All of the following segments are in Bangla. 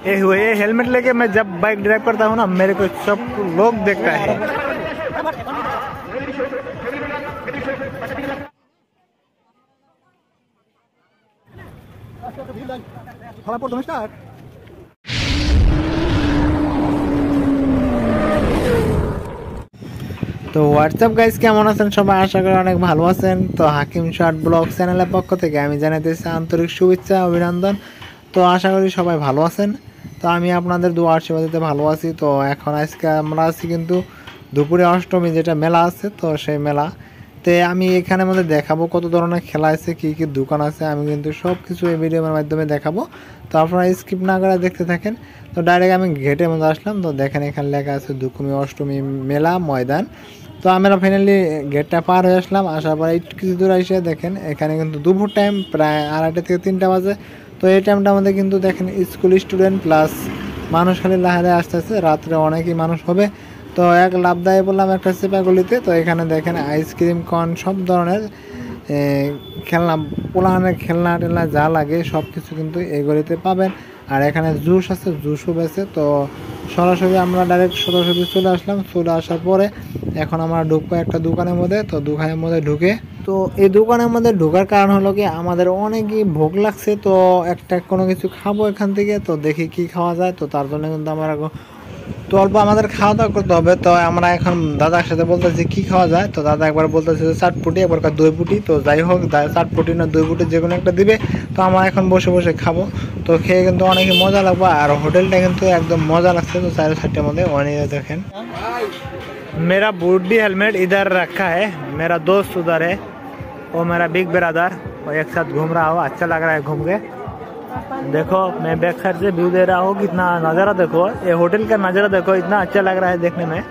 ये हेलमेट लेके मैं जब बाइक ड्राइव करता हूँ ना, मेरे को सब लोग देखता है। তো হোয়াটসঅ্যাপ গাইস, কেমন আছেন সবাই? আশা করি অনেক ভালো আছেন। তো হাকিম শর্ট ব্লগ চ্যানেলের পক্ষ থেকে আমি জানাতেছি আন্তরিক শুভেচ্ছা, অভিনন্দন। তো আশা করি সবাই ভালো আছেন। তো আমি আপনাদের দোয়া আশীর্বাদে ভালো আছি। তো এখন আজকে আমরা আছি কিন্তু দুপুরে অষ্টমী যেটা মেলা আছে, তো সেই মেলা তে আমি এখানের মধ্যে দেখাবো কত ধরনের খেলা আছে, কী কী দোকান আছে, আমি কিন্তু সব কিছু এই ভিডিওর মাধ্যমে দেখাবো। তো আপনারা স্কিপ না করে দেখতে থাকেন। তো ডাইরেক্ট আমি গেটের মধ্যে আসলাম। তো দেখেন এখানে লেখা আছে দুকুমি অষ্টমী মেলা ময়দান। তো আমরা ফাইনালি গেটটা পার হয়ে আসলাম। আসার পরে একটু কিছু দূর এসে দেখেন এখানে কিন্তু দুপুর টাইম, প্রায় 2:30 থেকে 3টা বাজে। তো এই টাইমটা আমাদের কিন্তু দেখেন স্কুল স্টুডেন্ট প্লাস মানুষ খালি লাহারে আসতেছে, রাত্রে অনেকই মানুষ হবে। তো এক লাভ দায়ে বললাম একটা চেপাগুলিতে। তো এখানে দেখেন আইসক্রিম, কর্ন, সব ধরনের খেলনা, পোলাহানের খেলনা টেলনা যা লাগে সব কিছু কিন্তু এই গলিতে পাবেন। আর এখানে জুস আছে, জুসও বেছে। তো সরাসরি আমরা ডাইরেক্ট সরাসরি চলে আসলাম। চলে আসার পরে এখন আমরা ঢুকবো একটা দোকানের মধ্যে। তো দোকানের মধ্যে ঢুকে, তো এই দোকানের মধ্যে ঢোকার কারণ হলো কি, আমাদের অনেকই ভোগ লাগছে। তো একটা কোনো কিছু খাবো এখান থেকে। তো দেখি কি খাওয়া যায়। তো তার জন্য কিন্তু আমরা তো অল্প আমাদের খাওয়া দাওয়া করতে হবে। তো আমরা এখন দাদার সাথে বলতেছি কি খাওয়া যায়। তো দাদা একবার বলতেছে যে চাটপুটি, একবার দই পুটি। তো যাই হোক, চাটপুটি না দই পুটি যে কোনো একটা দিবে। তো আমরা এখন বসে বসে খাবো। তো খেয়ে কিন্তু অনেক মজা লাগবে। আর হোটেলটা কিন্তু একদম মজা লাগছে। তো 4-5টার মধ্যে অনেক দেখেন। मेरा बूढ़ी हेलमेट इधर रखा है, मेरा दोस्त उधर है, वो मेरा बिग ब्रदर, वो एक साथ घूम रहा हो। अच्छा लग रहा है घूम के। देखो मैं बैक साइड से व्यू दे रहा हूँ, कितना नज़ारा देखो, ये होटल का नज़ारा देखो, इतना अच्छा लग रहा है देखने में।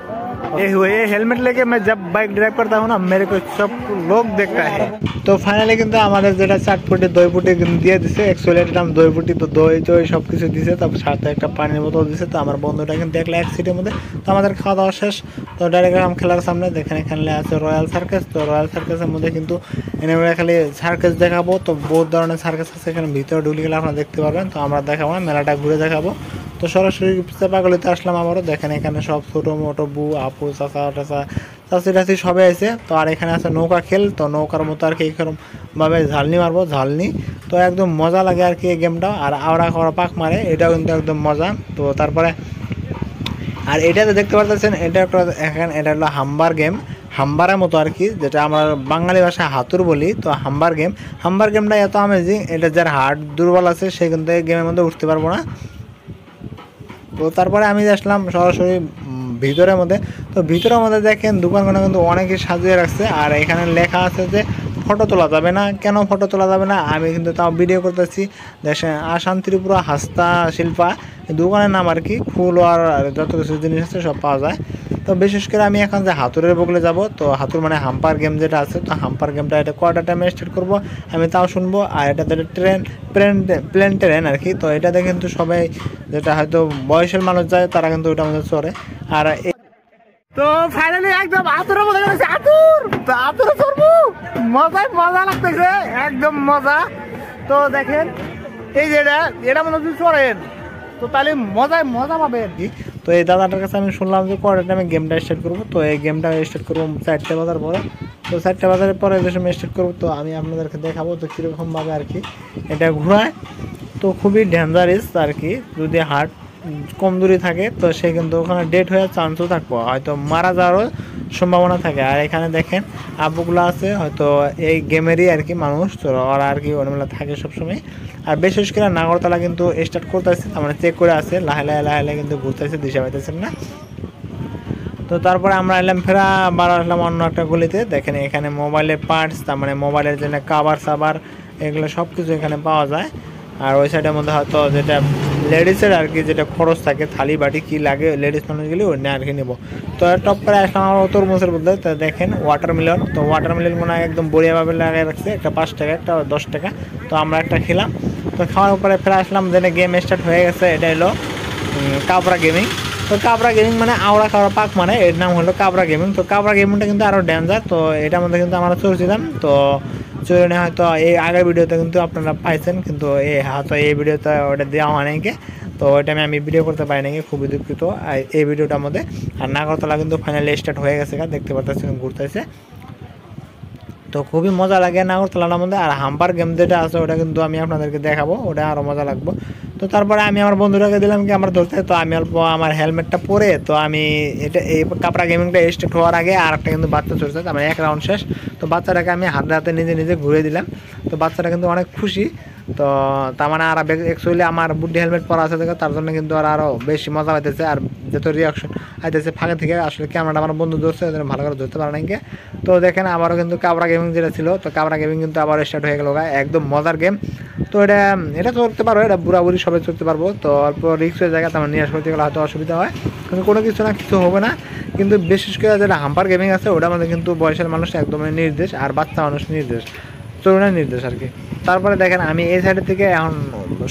ये हेलमेट लेके मैं जब बाइक ड्राइव करता हूँ ना, मेरे को सब लोग देखता है। তো ফাইনালি কিন্তু আমাদের যেটা চাটপুটি দই পুটি দিয়ে দিছে, অ্যাকচুয়ালি এটার নাম দই পুটি। তো দই টই সব কিছু দিছে, তারপর সাথে একটা পানির বোতল দিছে। তো আমার বন্ধুটা কিন্তু দেখলে এক সিটের মধ্যে। তো আমাদের খাওয়া দাওয়া শেষ। তো ডাইরেক্ট আম খেলার সামনে দেখেন এখানে আছে রয়্যাল সার্কাস। তো রয়্যাল সার্কাসের মধ্যে কিন্তু এনে খালি সার্কাস দেখাবো। তো বহুত ধরনের সার্কাস আছে এখানে, ভিতরে ঢুকে গেলে আপনারা দেখতে পারবেন। তো আমরা দেখাবো না, মেলাটা ঘুরে দেখাবো। তো সরাসরি চাপাগলিতে আসলাম আবারও। দেখেন এখানে সব ছোটো মোটো বউ, আপু, চাচা টাচা, চাচি টাচি সবাই আছে। তো আর এখানে আছে নৌকা খেল। তো নৌকার মতো আর কি এরকমভাবে ঝালনি মারবো, ঝালনি। তো একদম মজা লাগে আর কি এই গেমটা। আর আওড়া খাওয়া পাক মারে, এটাও কিন্তু একদম মজা। তো তারপরে আর এটাতে দেখতে পারতেছেন, এটা একটা এখানে এটা হলো হাম্বার গেম, হাম্বারের মতো আর কি, যেটা আমরা বাঙালি ভাষায় হাতুর বলি। তো হাম্বার গেম, হাম্বার গেমটা এত আমেজিং, এটা যার হার্ট দুর্বল আছে সে কিন্তু এই গেমের মধ্যে উঠতে পারবো না। তো তারপরে আমি আসলাম সরাসরি ভিতরের মধ্যে। তো ভিতরের মধ্যে দেখেন দোকানগুলো কিন্তু অনেকে সাজিয়ে রাখছে। আর এখানে লেখা আছে যে ফটো তোলা যাবে না। কেন ফটো তোলা যাবে না? আমি কিন্তু তাও ভিডিও করতেছি। দেখেন আসাম ত্রিপুরা হাস্তা শিল্পা দোকানের নাম আর কি, ফুল আর যত কিছু জিনিস আছে সব পাওয়া যায়। তো বিশেষ করে আমি এখন যে হাতুরের বগলে যাব। তো হাতুর মানে হাম্পার গেম যেটা আছে, তো হাম্পার গেমটা এটা কোয়ার্টার টাইমে স্টার্ট করবো, আমি তাও শুনবো। আর এটা তো প্লেন ট্রেন আর কি। তো এটাতে কিন্তু সবাই, যেটা হয়তো বয়সের মানুষ যায়, তারা কিন্তু ওইটা আমাদের চড়ে। আর তো ফাইনালি একদম আতুরের মধ্যে গেছে, আতুরে চড়বো, মজা লাগতেছে, একদম মজা। তো দেখেন এই যে এটা মনে হচ্ছে চড়েন, তো তাহলে মজা পাবে আর কি। তো এই দাদাটার কাছে আমি শুনলাম যে কোয়ার্টার টাইমে গেমটা স্টার্ট করবো। তো এই গেমটা স্টার্ট করবো 4টে বাজার পরে। তো 4টে বাজারের পরে যে সময় স্টার্ট করবো, তো আমি আপনাদেরকে দেখাবো তো কীরকমভাবে আর কি এটা ঘোরায়। তো খুবই ডেঞ্জারাস আর কি, যদি হার্ট কম দূরে থাকে তো সে কিন্তু ওখানে ডেড হয়ে চান্সও থাকবো, হয়তো মারা যাওয়ারও সম্ভাবনা থাকে। আর এখানে দেখেন আপুগুলো আছে, হয়তো এই গেমেরই আর কি মানুষ, তো ওরা আর কি ওরমেলা থাকে সবসময়। আর বিশেষ করে নাগরতলা কিন্তু স্টার্ট করতেছে, মানে চেক করে আছে, লাহে কিন্তু ঘুরতেছে, দিশা পাইতেছেন না। তো তারপরে আমরা এলাম ফেরা আবার আসলাম অন্য একটা গলিতে। দেখেন এখানে মোবাইলের পার্টস, তার মানে মোবাইলের জন্য কাভার সাবার, এগুলো সব কিছু এখানে পাওয়া যায়। আর ওই সাইডের মধ্যে হয়তো যেটা লেডিসের আর কি, যেটা খরচ থাকে, থালি বাটি কী লাগে লেডিস মানুষগুলি ওই নিয়ে আর কি নেবো। তো টপ করে আসলাম আমার তরমুজের মধ্যে। তো দেখেন ওয়াটারমেলন, তো ওয়াটারমেলন মনে হয় একদম বড়িয়াভাবে লাগিয়ে রাখছে, একটা 5 টাকা, একটা 10 টাকা। তো আমরা একটা খেলাম। তো খাওয়ার পরে ফেরা আসলাম, যেটা গেম স্টার্ট হয়ে গেছে, এটা হলো কাবরা গেমিং। তো কাবরা গেমিং মানে আওড়া খাওয়া পাক, মানে এর নাম হলো কাবরা গেমিং। তো কাবরা গেমিংটা কিন্তু আরও ডেঞ্জার। তো এটার মধ্যে কিন্তু আমরা চলছিলাম। তো চলুনে হয়তো এই আগের ভিডিওতে কিন্তু আপনারা পাইছেন, কিন্তু হয়তো এই ভিডিওতে ওটা দেওয়া হয় নাকি, তো ওইটা আমি ভিডিও করতে পারি নাকি, খুবই দুঃখিত এই ভিডিওটার মধ্যে। আর নাগরতলা কিন্তু ফাইনালি স্টার্ট হয়ে গেছে, দেখতে পাচ্ছেন ঘুরতেছে, তো খুবই মজা লাগে নাগরতলার মধ্যে। আর হাম্পার গেম যেটা আছে ওটা কিন্তু আমি আপনাদেরকে দেখাবো, ওটা আরও মজা লাগবে। তো তারপরে আমি আমার বন্ধুরাকে দিলাম কি আমার ধরতে, তো আমি অল্প আমার হেলমেটটা পরে, তো আমি এটা এই কাপড়া গেমিংটা স্টার্ট হওয়ার আগে আর একটা কিন্তু বাচ্চা চলছে, আমার এক রাউন্ড শেষ, তো বাচ্চাটাকে আমি হাতে হাতে নিজে নিজে ঘুরে দিলাম, তো বাচ্চাটা কিন্তু অনেক খুশি। তো তার মানে আর অ্যাকচুয়ালি আমার বুদ্ধি হেলমেট পরা আছে দেখে তার জন্য কিন্তু আরও বেশি মজা পাইতেছে, আর যত রিয়াকশন আইতেছে ফাঁকে থেকে, আসলে ক্যামেরাটা আমার বন্ধু ধরছে, ভালো করে ধরতে পারে নাকি। তো দেখেন আবারও কিন্তু কাবরা গেমিং যেটা ছিল, তো কাবরা গেমিং কিন্তু আবার স্টার্ট হয়ে গেল, একদম মজার গেম। তো এটা চলতে পারবো, এটা বুড়াবুড়ি সবাই চলতে পারবো, তো অল্প রিক্স হয়ে জায়গা তেমন নিয়ে আসতে গেলে হয়তো অসুবিধা হয়, কিন্তু কোনো কিছু না কিছু হবে না। কিন্তু বিশেষ করে যেটা হাম্পার গেমিং আছে ওটার মধ্যে কিন্তু বয়সের মানুষ একদমই নির্দেশ, আর বাচ্চা মানুষ নির্দেশ, তরুণের নির্দেশ আর কি। তারপরে দেখেন আমি এই সাইডের থেকে এখন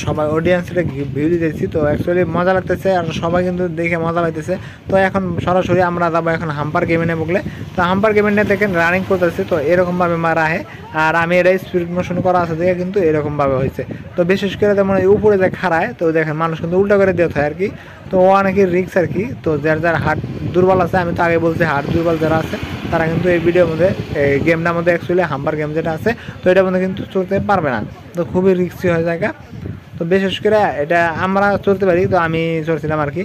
সবাই অডিয়েন্সটা ভিউ দিতেছি, তো অ্যাকচুয়ালি মজা লাগতেছে আর সবাই কিন্তু দেখে মজা পাইতেছে। তো এখন সরাসরি আমরা যাবো এখন হাম্পার গেমিনে বলে, তো হাম্পার গেমিনে দেখেন রানিং করতেছে, তো এরকমভাবে মারা হয়, আর আমি এটা স্পিড মোশন করা আছে দেখে কিন্তু এরকমভাবে হয়েছে। তো বিশেষ করে যেমন উপরে যে খাড়ায়, তো দেখেন মানুষ কিন্তু উল্টা করে দিতে হয় আর কি, তো অনেকের রিক্স আর কি। তো যার যার হার্ট দুর্বল আছে, আমি তো আগে বলছি হার্ট দুর্বল যারা আছে তারা কিন্তু এই ভিডিওর মধ্যে এই গেমটার মধ্যে অ্যাকচুয়ালি হাম্পার গেম যেটা আছে, তো এটার মধ্যে কিন্তু চলতে পারবে না, তো খুবই রিস্কি হয়ে জায়গা। তো বিশেষ করে এটা আমরা চলতে পারি, তো আমি চলছিলাম আর কি।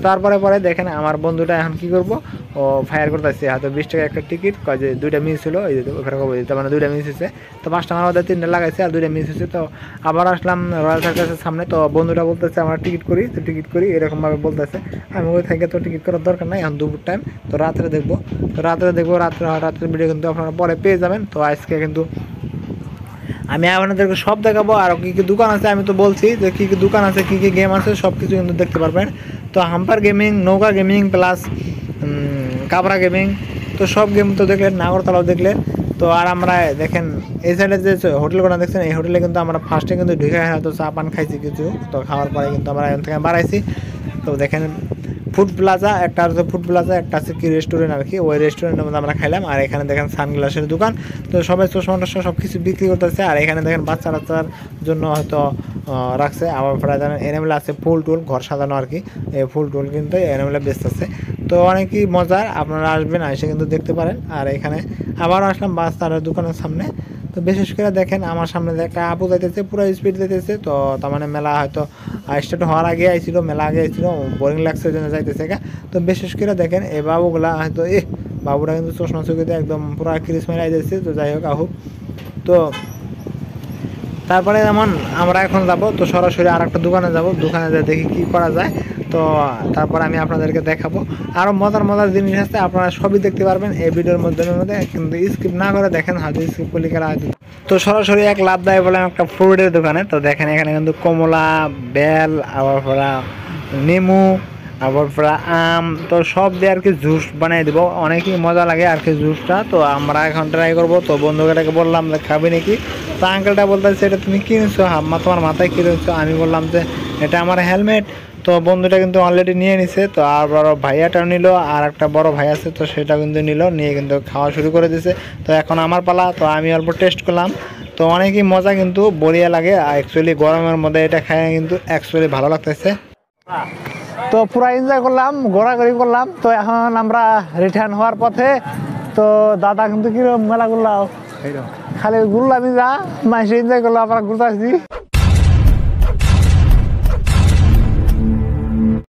তারপরে পরে দেখেন আমার বন্ধুটা এখন কী করবো, ও ফায়ার করতেছে, হয়তো 20 টাকা একটা টিকিট, কয় যে 2টা মিস ছিল, এই যে ওখানে কবে দিতে মানে 2টা মিস হয়েছে, তো 5 টাকার মধ্যে 3টা লাগাইছে আর 2টা মিস হয়েছে। তো আবার আসলাম রয়্যাল সার্কাসের সামনে, তো বন্ধুটা বলতেছে আমরা টিকিট করি, তো টিকিট করি এরকমভাবে বলতেছে। আমি ওই থেকে তো টিকিট করার দরকার নাই, এখন দুপুর টাইম, তো রাত্রে দেখবো, রাত্রের ভিডিও কিন্তু আপনারা পরে পেয়ে যাবেন। তো আজকে কিন্তু আমি আপনাদেরকে সব দেখাবো, আর কী কী দোকান আছে আমি তো বলছি যে কী কী দোকান আছে, কী কী গেম আছে সব কিছু কিন্তু দেখতে পারবেন। তো হাম্পার গেমিং, নৌকা গেমিং প্লাস কাবরা গেমিং, তো সব গেম তো দেখলেন, নাগরতলাও দেখলেন। তো আর আমরা দেখেন এই সাইডে যে হোটেলগুলো দেখছেন, এই হোটেলে কিন্তু আমরা ফার্স্টে কিন্তু ঢুকে হয়তো চা পান খাইছি কিছু, তো খাওয়ার পরে কিন্তু আমরা এখান থেকে বাড়াইছি। তো দেখেন ফুড প্লাজা একটা আছে, ফুড প্লাজা একটা আছে কি রেস্টুরেন্ট আর কি, ওই রেস্টুরেন্টের মধ্যে আমরা খাইলাম। আর এখানে দেখেন সানগ্লাসের দোকান, তো সবাই চশমা টশমা সব কিছু বিক্রি করতেছে। আর এখানে দেখেন বাচ্চা টাচ্চার জন্য হয়তো রাখছে, আবার প্রায় জানেন এনিমেল আছে, ফুল টুল ঘর সাজানো আর কি, এই ফুল টুল কিন্তু এনিমেলে বেস্ট আছে। তো অনেকই মজার, আপনারা আসবেন, এসে কিন্তু দেখতে পারেন। আর এখানে আবার আসলাম বাচ্চার দোকানের সামনে, তো বিশেষ করে দেখেন আমার সামনে একটা আপু যাইতেছে, পুরো স্পিড দিতেছে, তো তার মানে মেলা হয়তো স্টার্ট হওয়ার আগে আইছিল, মেলা আগে আইছিল, বোরিং লাগছে জন্য যাইতেছে। তো বিশেষ করে দেখেন এই বাবুগুলা হয়তো বাবুরা কিন্তু চশমা চুকিতে একদম পুরো ক্রিসমাস আইতেছে। তো যাই হোক আহুক, তো তারপরে যেমন আমরা এখন যাব, তো সরাসরি আর একটা দোকানে যাব, দোকানে যা দেখি কী করা যায়। তো তারপর আমি আপনাদেরকে দেখাবো আরও মজার মজার জিনিস আছে, আপনারা সবই দেখতে পারবেন এই ভিডিওর মধ্যে, কিন্তু স্কিপ না করে দেখেন, হয়তো স্কিপ করলে গেলে হয়তো। তো সরাসরি এক লাভ দেয় বলে একটা ফ্রুটের দোকানে, তো দেখেন এখানে কিন্তু কমলা, বেল, আবার পরা নেমু, আবার পরা আম, তো সব দিয়ে আর কি জুস বানিয়ে দেবো, অনেকই মজা লাগে আর কি জুসটা। তো আমরা এখন ট্রাই করবো, তো বন্ধুটাকে বললাম যে খাবি নাকি, তো আঙ্কেলটা বলতেছে এটা তুমি কিনেছো, হাম্মা তোমার মাথায় কিনেছো। আমি বললাম যে এটা আমার হেলমেট। তো বন্ধুটা কিন্তু অলরেডি নিয়ে নিছে, তো আর বড় ভাইয়াটাও নিল, আর একটা বড় ভাই আছে, তো সেটা কিন্তু নিয়ে কিন্তু খাওয়া শুরু করে দিছে। তো এখন আমার পালা, তো আমি অল্প টেস্ট করলাম, তো অনেকই মজা কিন্তু বড়িয়া লাগে। আর অ্যাকচুয়ালি গরমের মধ্যে এটা খায় কিন্তু অ্যাকচুয়ালি ভালো লাগতেছে। তো পুরা এনজয় করলাম, ঘোরাঘুরি করলাম, তো এখন আমরা রিটার্ন হওয়ার পথে। তো দাদা কিন্তু কিরকম মেলা ঘুরলাম, খালি ঘুরলামই যা, মাসে এনজয় করলাম, আমরা ঘুরতে আসছি।